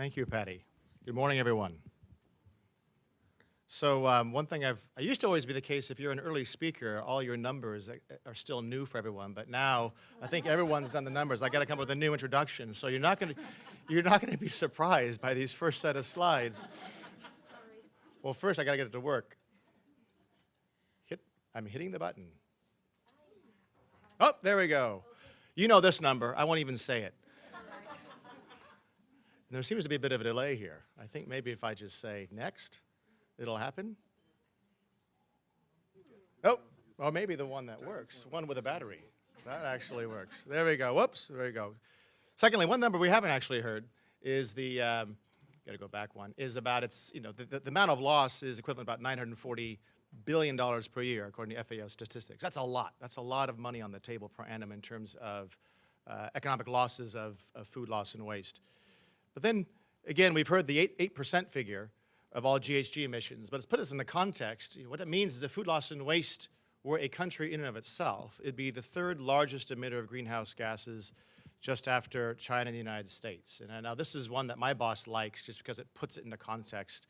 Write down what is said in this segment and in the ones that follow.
Thank you, Patty. Good morning, everyone. So one thing I used to always be the case, if you're an early speaker, all your numbers are still new for everyone. But now I think everyone's done the numbers. I got to come up with a new introduction. So you're not going to be surprised by these first set of slides. Well, first I got to get it to work. I'm hitting the button. Oh, there we go. You know this number. I won't even say it. There seems to be a bit of a delay here. I think maybe if I just say next, it'll happen. Oh, or maybe the one that works, one with a battery. That actually works. There we go. Whoops, there we go. Secondly, one number we haven't actually heard is the, got to go back one, is about its, the amount of loss is equivalent to about $940 billion per year, according to FAO statistics. That's a lot. That's a lot of money on the table per annum in terms of economic losses of food loss and waste. But then, again, we've heard the 8% figure of all GHG emissions, but let's put this in the context. What that means is if food loss and waste were a country in and of itself, it'd be the third largest emitter of greenhouse gases just after China and the United States. And now this is one that my boss likes just because it puts it into context.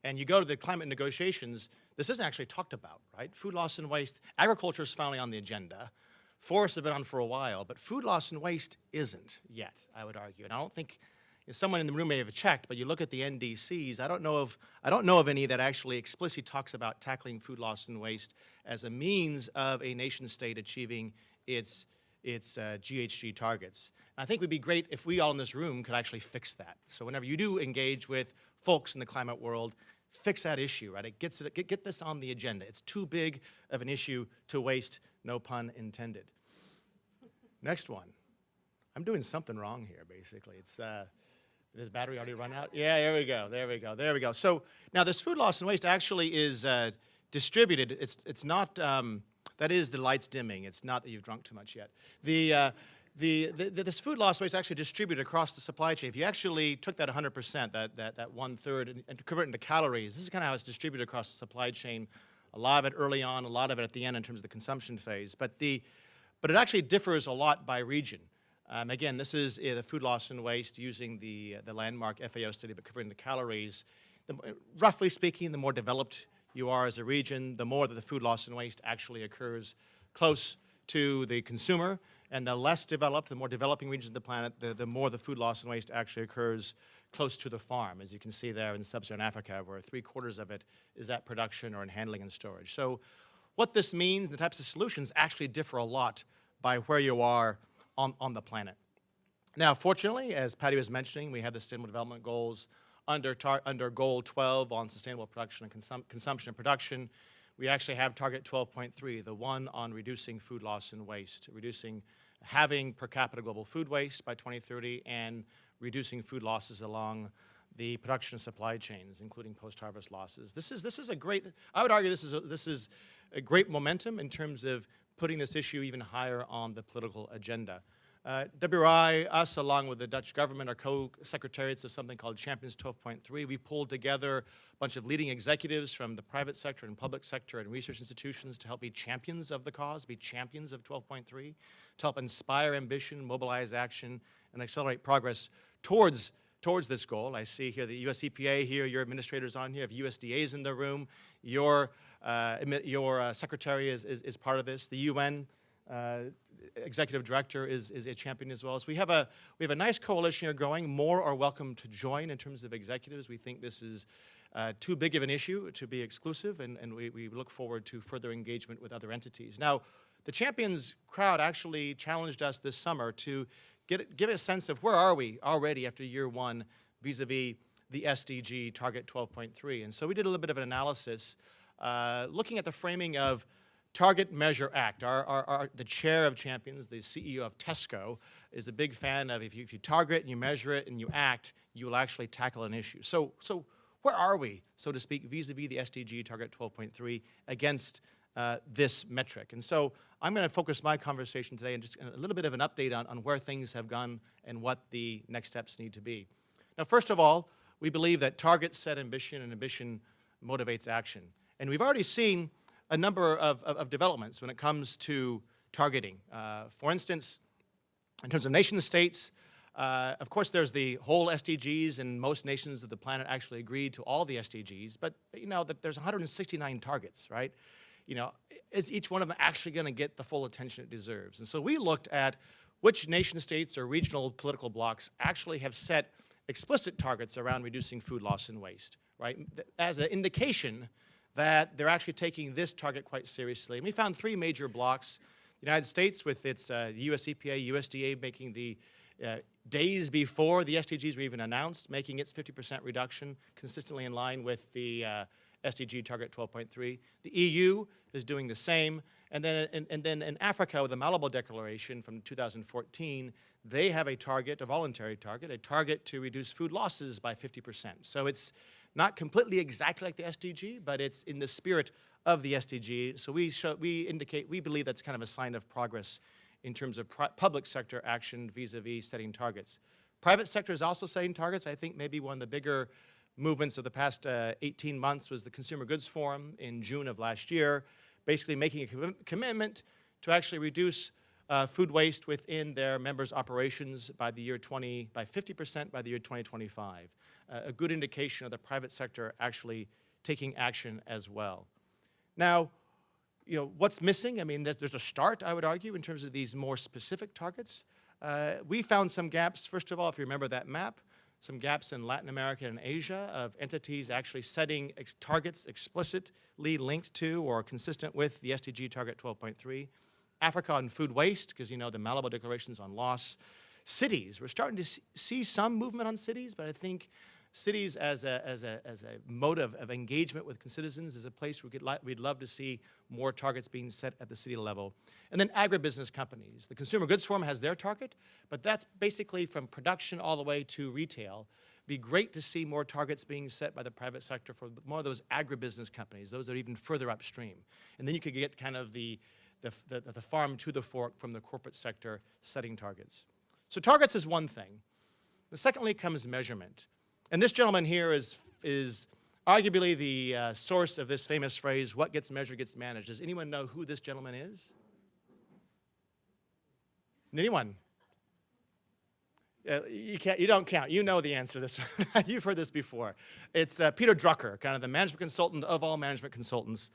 And you go to the climate negotiations, this isn't actually talked about, right? Food loss and waste, agriculture is finally on the agenda. Forests have been on for a while, but food loss and waste isn't yet, I would argue. And I don't think someone in the room may have checked, but you look at the NDCs, I don't know of any that actually explicitly talks about tackling food loss and waste as a means of a nation state achieving its GHG targets. And I think it would be great if we all in this room could actually fix that. So whenever you do engage with folks in the climate world, fix that issue, right? Get this on the agenda. It's too big of an issue to waste, no pun intended. Next one. I'm doing something wrong here, basically. Did his battery already run out? Yeah, there we go, there we go, there we go. So now this food loss and waste actually is distributed. It's not, that is the lights dimming. It's not that you've drunk too much yet. This food loss and waste is actually distributed across the supply chain. If you actually took that 100%, that 1/3, and convert it into calories, this is kind of how it's distributed across the supply chain. A lot of it early on, a lot of it at the end in terms of the consumption phase. But it actually differs a lot by region. Again, this is the food loss and waste using the landmark FAO study, but covering the calories. Roughly speaking, the more developed you are as a region, the more that the food loss and waste actually occurs close to the consumer, and the less developed, the more developing regions of the planet, the more the food loss and waste actually occurs close to the farm, as you can see there in sub-Saharan Africa, where 3/4 of it is at production or in handling and storage. So what this means, the types of solutions actually differ a lot by where you are on the planet. Now, fortunately, as Patty was mentioning, we have the Sustainable Development Goals under Goal 12 on sustainable production and consumption and production. We actually have Target 12.3, the one on reducing food loss and waste, having per capita global food waste by 2030, and reducing food losses along the production and supply chains, including post-harvest losses. This is a great, I would argue this is a great momentum in terms of putting this issue even higher on the political agenda. WRI, us, along with the Dutch government, are co-secretariats of something called Champions 12.3. We pulled together a bunch of leading executives from the private sector and public sector and research institutions to help be champions of the cause, be champions of 12.3, to help inspire ambition, mobilize action, and accelerate progress towards this goal. I see here the US EPA here, your administrators on here, if USDA is in the room, your secretary is part of this. The UN executive director is a champion as well. So we have a nice coalition here going. More are welcome to join in terms of executives. We think this is too big of an issue to be exclusive, and we look forward to further engagement with other entities. Now, the Champions crowd actually challenged us this summer to give a sense of where are we already after year one vis-a-vis the SDG Target 12.3. And so we did a little bit of an analysis looking at the framing of Target Measure Act. The chair of Champions, the CEO of Tesco, is a big fan of if you target and you measure it and you act, you will actually tackle an issue. So where are we, so to speak, vis-a-vis the SDG Target 12.3 against this metric? And so I'm going to focus my conversation today on just a little bit of an update on where things have gone and what the next steps need to be. Now, first of all, we believe that targets set ambition and ambition motivates action. And we've already seen a number of developments when it comes to targeting. For instance, in terms of nation states, Of course, there's the whole SDGs, and most nations of the planet actually agreed to all the SDGs, but that there's 169 targets, right? Is each one of them actually going to get the full attention it deserves? And so we looked at which nation states or regional political blocs actually have set explicit targets around reducing food loss and waste, right? As an indication that they're actually taking this target quite seriously. And we found three major blocs: the United States with its US EPA, USDA making the days before the SDGs were even announced, making its 50% reduction consistently in line with the SDG target 12.3. The EU is doing the same. And then in Africa, with the Malabo Declaration from 2014, they have a target, a voluntary target, a target to reduce food losses by 50%. So it's not completely exactly like the SDG, but it's in the spirit of the SDG. So we believe that's kind of a sign of progress in terms of public sector action vis-a-vis setting targets. Private sector is also setting targets. I think maybe one of the bigger movements of the past 18 months was the Consumer Goods Forum in June of last year, basically making a commitment to actually reduce food waste within their members' operations by 50% by the year 2025. A good indication of the private sector actually taking action as well. Now, what's missing? I mean, there's a start, I would argue, in terms of these more specific targets. We found some gaps, first of all, if you remember that map, some gaps in Latin America and Asia of entities actually setting targets explicitly linked to or consistent with the SDG target 12.3. Africa on food waste, because the Malabo Declaration's on loss. Cities, we're starting to see some movement on cities, but I think cities as a mode of engagement with citizens is a place we'd love to see more targets being set at the city level. And then agribusiness companies. The Consumer Goods Forum has their target, but that's basically from production all the way to retail. It'd be great to see more targets being set by the private sector for more of those agribusiness companies, those that are even further upstream. And then you could get kind of the farm to the fork from the corporate sector setting targets. So targets is one thing. The secondly comes measurement. And this gentleman here is arguably the source of this famous phrase, what gets measured gets managed. Does anyone know who this gentleman is? Anyone? You don't count. You know the answer to this. You've heard this before. It's Peter Drucker, kind of the management consultant of all management consultants.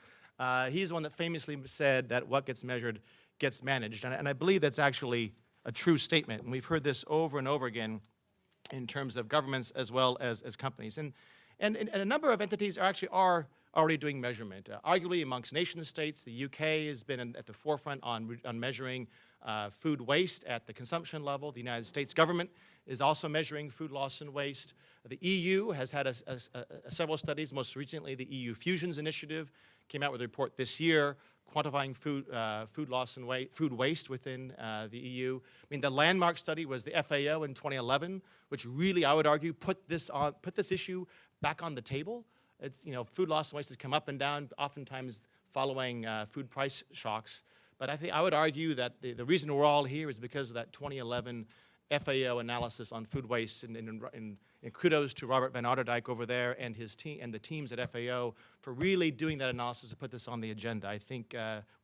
He's the one that famously said that what gets measured gets managed. And I believe that's actually a true statement. And we've heard this over and over again in terms of governments as well as companies. And a number of entities are already doing measurement. Arguably amongst nation states, the UK has been at the forefront on measuring food waste at the consumption level. The United States government is also measuring food loss and waste. The EU has had several studies. Most recently, the EU Fusions Initiative came out with a report this year quantifying food loss and food waste within the EU. I mean, the landmark study was the FAO in 2011, which really, I would argue, put this issue back on the table. It's, food loss and waste has come up and down, oftentimes following food price shocks. But I would argue that the reason we're all here is because of that 2011 FAO analysis on food waste, and kudos to Robert Van Ouderdijk over there and his team and the teams at FAO for really doing that analysis to put this on the agenda. I think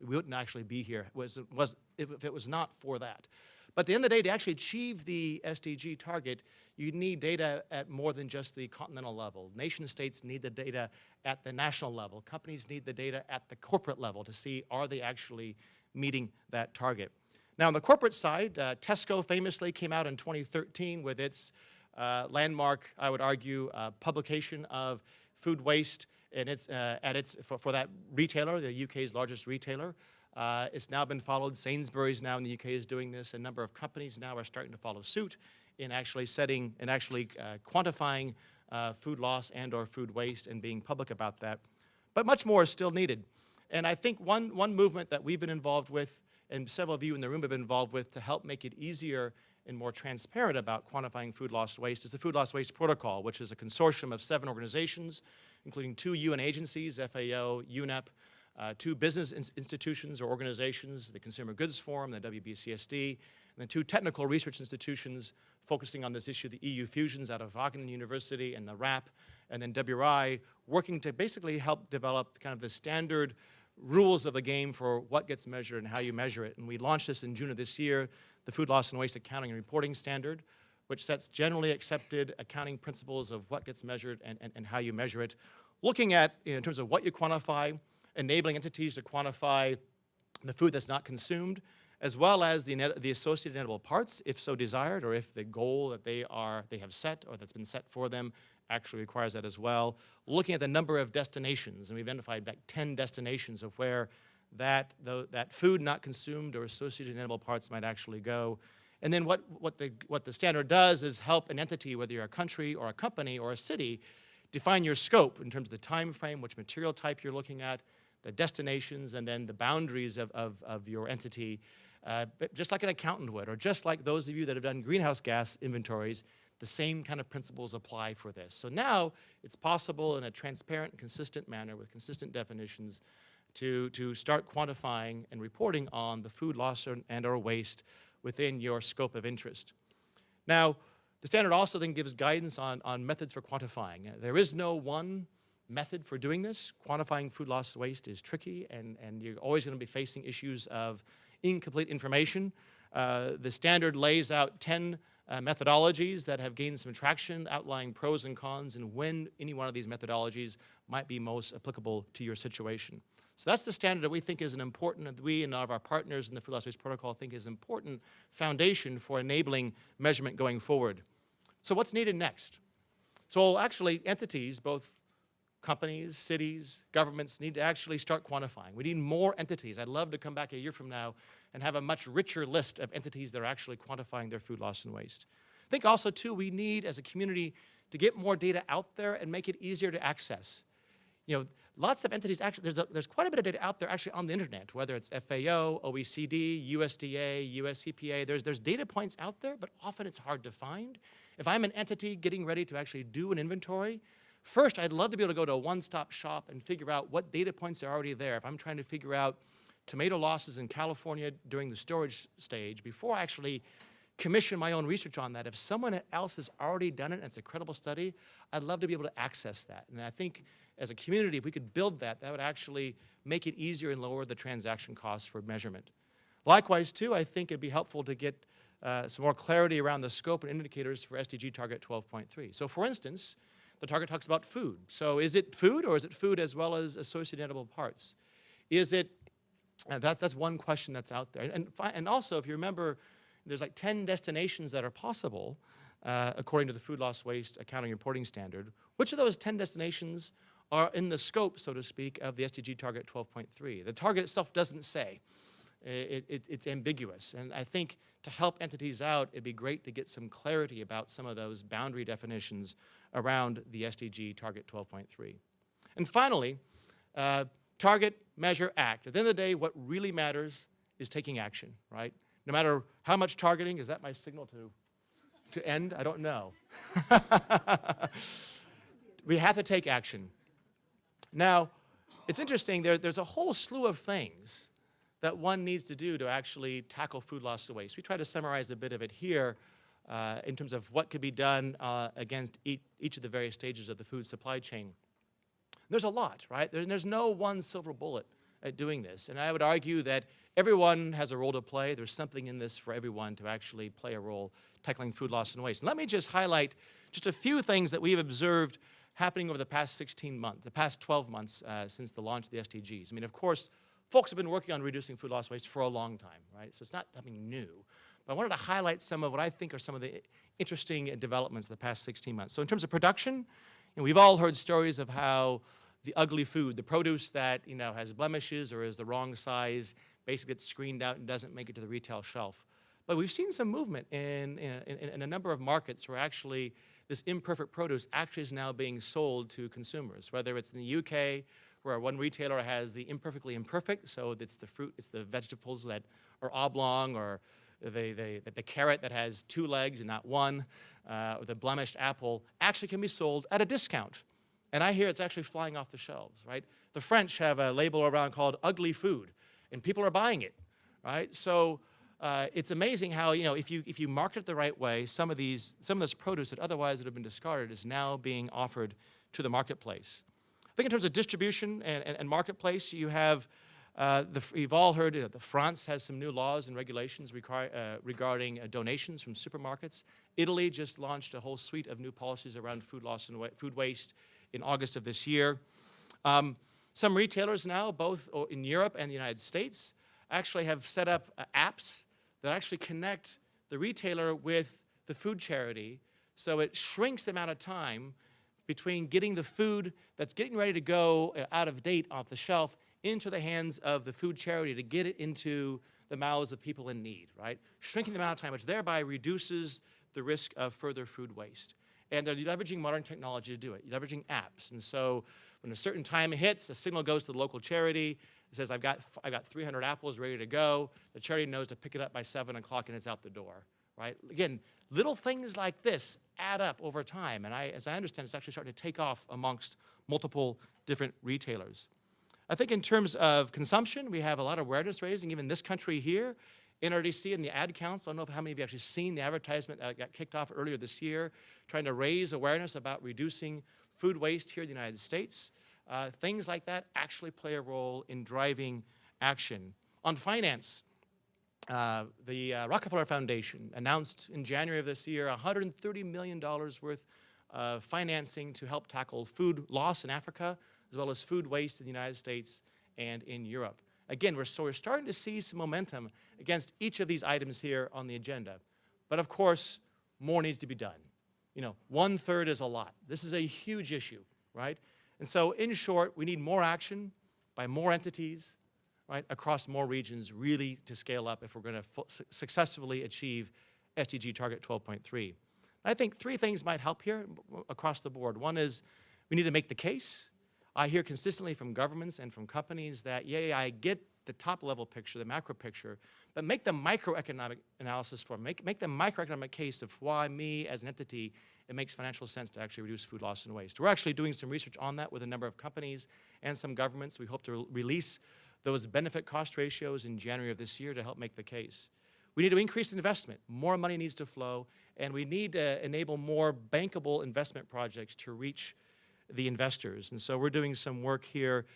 we wouldn't actually be here if it was not for that. But at the end of the day, to actually achieve the SDG target, you need data at more than just the continental level. Nation states need the data at the national level. Companies need the data at the corporate level to see, are they actually meeting that target? Now, on the corporate side, Tesco famously came out in 2013 with its landmark, I would argue, publication of food waste, and for that retailer, the UK's largest retailer. It's now been followed. Sainsbury's now in the UK is doing this. A number of companies now are starting to follow suit in actually setting and actually quantifying food loss and or food waste and being public about that. But much more is still needed. And I think one movement that we've been involved with, and several of you in the room have been involved with to help make it easier and more transparent about quantifying food loss waste, is the Food Loss Waste Protocol, which is a consortium of 7 organizations, including 2 UN agencies, FAO, UNEP, 2 business institutions or organizations, the Consumer Goods Forum, the WBCSD, and then 2 technical research institutions focusing on this issue, the EU Fusions out of Wageningen University and the RAP, and then WRI, working to basically help develop kind of the standard rules of the game for what gets measured and how you measure it. And we launched this in June of this year, the Food Loss and Waste Accounting and Reporting Standard, which sets generally accepted accounting principles of what gets measured and how you measure it. Looking at, in terms of what you quantify, enabling entities to quantify the food that's not consumed, as well as the associated inedible parts, if so desired, or if the goal that they have set or that's been set for them actually requires that as well. Looking at the number of destinations, and we've identified like 10 destinations of where that food not consumed or associated inedible parts might actually go. And then what the standard does is help an entity, whether you're a country or a company or a city, define your scope in terms of the time frame, which material type you're looking at, the destinations, and then the boundaries of your entity. But just like an accountant would, or just like those of you that have done greenhouse gas inventories, the same kind of principles apply for this. So now it's possible in a transparent and consistent manner with consistent definitions to start quantifying and reporting on the food loss and/or waste within your scope of interest. Now, the standard also then gives guidance on methods for quantifying. There is no one method for doing this. Quantifying food loss waste is tricky, and you're always going to be facing issues of incomplete information. The standard lays out 10 methodologies that have gained some traction, outlining pros and cons, and when any one of these methodologies might be most applicable to your situation. So that's the standard that we think is an important, and we and all of our partners in the Food Loss Waste Protocol think is an important foundation for enabling measurement going forward. So what's needed next? So actually entities, both companies, cities, governments, need to actually start quantifying. We need more entities. I'd love to come back a year from now and have a much richer list of entities that are actually quantifying their food loss and waste. I think also, too, we need, as a community, to get more data out there and make it easier to access. You know, lots of entities, actually, there's quite a bit of data out there actually on the internet, whether it's FAO, OECD, USDA, USCPA. There's data points out there, but often it's hard to find. If I'm an entity getting ready to actually do an inventory, first, I'd love to be able to go to a one-stop shop and figure out what data points are already there. If I'm trying to figure out tomato losses in California during the storage stage, before I actually commission my own research on that, if someone else has already done it and it's a credible study, I'd love to be able to access that. And I think as a community, if we could build that, that would actually make it easier and lower the transaction costs for measurement. Likewise, too, I think it'd be helpful to get some more clarity around the scope and indicators for SDG Target 12.3. So for instance, the target talks about food. So is it food, or is it food as well as associated edible parts? Is it, that's one question that's out there. And also, if you remember, there's like 10 destinations that are possible according to the Food Loss Waste Accounting Reporting Standard. Which of those 10 destinations are in the scope, so to speak, of the SDG Target 12.3? The target itself doesn't say. It's ambiguous. And I think to help entities out, it'd be great to get some clarity about some of those boundary definitions around the SDG Target 12.3. And finally, target, measure, act. At the end of the day, what really matters is taking action, right? No matter how much targeting, is that my signal to end? I don't know. We have to take action. Now, it's interesting, there's a whole slew of things that one needs to do to actually tackle food loss and waste. We try to summarize a bit of it here in terms of what could be done against each of the various stages of the food supply chain. There's a lot, right? There's no one silver bullet at doing this. And I would argue that everyone has a role to play. There's something in this for everyone to actually play a role tackling food loss and waste. And let me just highlight just a few things that we've observed happening over the past 16 months, the past 12 months since the launch of the SDGs. I mean, of course, folks have been working on reducing food loss and waste for a long time, right? So it's not something new. But I wanted to highlight some of what I think are some of the interesting developments of the past 16 months. So in terms of production, we've all heard stories of how the ugly food, the produce that has blemishes or is the wrong size, basically gets screened out and doesn't make it to the retail shelf. But we've seen some movement in a number of markets where actually this imperfect produce actually is now being sold to consumers, whether it's in the UK, where one retailer has the imperfectly imperfect, so it's the fruit, it's the vegetables that are oblong, or the carrot that has 2 legs and not 1, or the blemished apple actually can be sold at a discount. And I hear it's actually flying off the shelves, right? The French have a label around called ugly food, and people are buying it, right? So it's amazing how, if you market it the right way, some of this produce that otherwise would have been discarded is now being offered to the marketplace. I think in terms of distribution and marketplace, you have You've all heard that France has some new laws and regulations regarding donations from supermarkets. Italy just launched a whole suite of new policies around food loss and food waste in August of this year. Some retailers now, both in Europe and the United States, actually have set up apps that actually connect the retailer with the food charity, so it shrinks the amount of time between getting the food that's getting ready to go out of date off the shelf into the hands of the food charity to get it into the mouths of people in need, right? Shrinking the amount of time, which thereby reduces the risk of further food waste. And they're leveraging modern technology to do it, leveraging apps. And so when a certain time hits, a signal goes to the local charity. It says, I've got 300 apples ready to go. The charity knows to pick it up by 7 o'clock and it's out the door, right? Again, little things like this add up over time. And as I understand, it's actually starting to take off amongst multiple different retailers. I think in terms of consumption, we have a lot of awareness raising, even this country here. NRDC and the Ad Council, I don't know how many of you have actually seen the advertisement that got kicked off earlier this year, trying to raise awareness about reducing food waste here in the United States. Things like that actually play a role in driving action. On finance, the Rockefeller Foundation announced in January of this year $130 million worth of financing to help tackle food loss in Africa, as well as food waste in the United States and in Europe. Again, we're starting to see some momentum against each of these items here on the agenda. But of course, more needs to be done. You know, 1/3 is a lot. This is a huge issue, right? And so in short, we need more action by more entities, right, across more regions really to scale up if we're going to successfully achieve SDG target 12.3. I think 3 things might help here across the board. One is we need to make the case. I hear consistently from governments and from companies that, yeah, I get the top level picture, the macro picture, but make the microeconomic analysis for me. Make the microeconomic case of why me as an entity, it makes financial sense to actually reduce food loss and waste. We're actually doing some research on that with a number of companies and some governments. We hope to release those benefit cost ratios in January of this year to help make the case. We need to increase investment. More money needs to flow, and we need to enable more bankable investment projects to reach the investors. And so we're doing some work here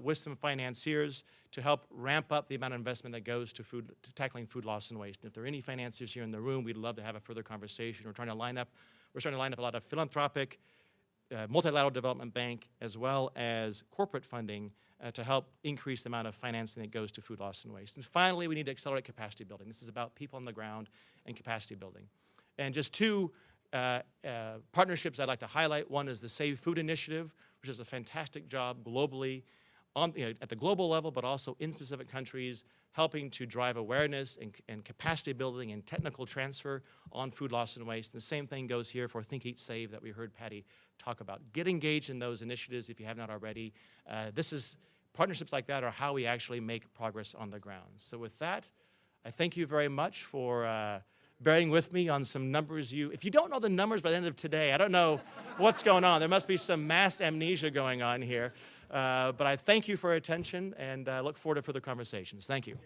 with some financiers to help ramp up the amount of investment that goes to tackling food loss and waste. And if there are any financiers here in the room, we'd love to have a further conversation. We're starting to line up a lot of philanthropic, multilateral development bank, as well as corporate funding to help increase the amount of financing that goes to food loss and waste. And finally, we need to accelerate capacity building. This is about people on the ground and capacity building. And just 2 partnerships I'd like to highlight. One is the Save Food Initiative, which does a fantastic job globally, at the global level, but also in specific countries, helping to drive awareness and capacity building and technical transfer on food loss and waste. And the same thing goes here for Think, Eat, Save that we heard Patty talk about. Get engaged in those initiatives if you have not already. Partnerships like that are how we actually make progress on the ground. So with that, I thank you very much for bearing with me on some numbers. If you don't know the numbers by the end of today, I don't know what's going on. There must be some mass amnesia going on here. But I thank you for your attention and look forward to further conversations. Thank you.